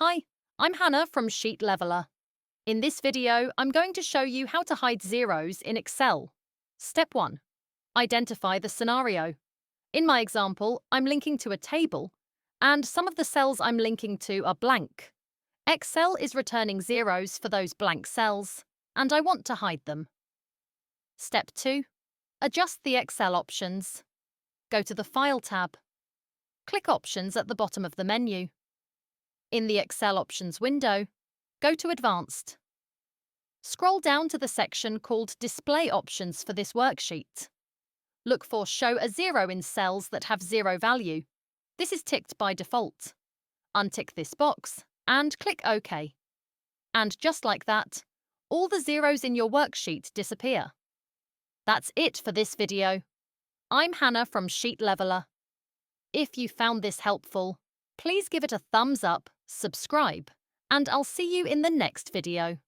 Hi, I'm Hannah from Sheet Leveler. In this video, I'm going to show you how to hide zeros in Excel. Step 1. Identify the scenario. In my example, I'm linking to a table, and some of the cells I'm linking to are blank. Excel is returning zeros for those blank cells, and I want to hide them. Step 2. Adjust the Excel options. Go to the File tab. Click Options at the bottom of the menu. In the Excel Options window, go to Advanced. Scroll down to the section called Display Options for this worksheet. Look for Show a Zero in cells that have zero value. This is ticked by default. Untick this box and click OK. And just like that, all the zeros in your worksheet disappear. That's it for this video. I'm Hannah from Sheet Leveler. If you found this helpful, please give it a thumbs up, subscribe, and I'll see you in the next video.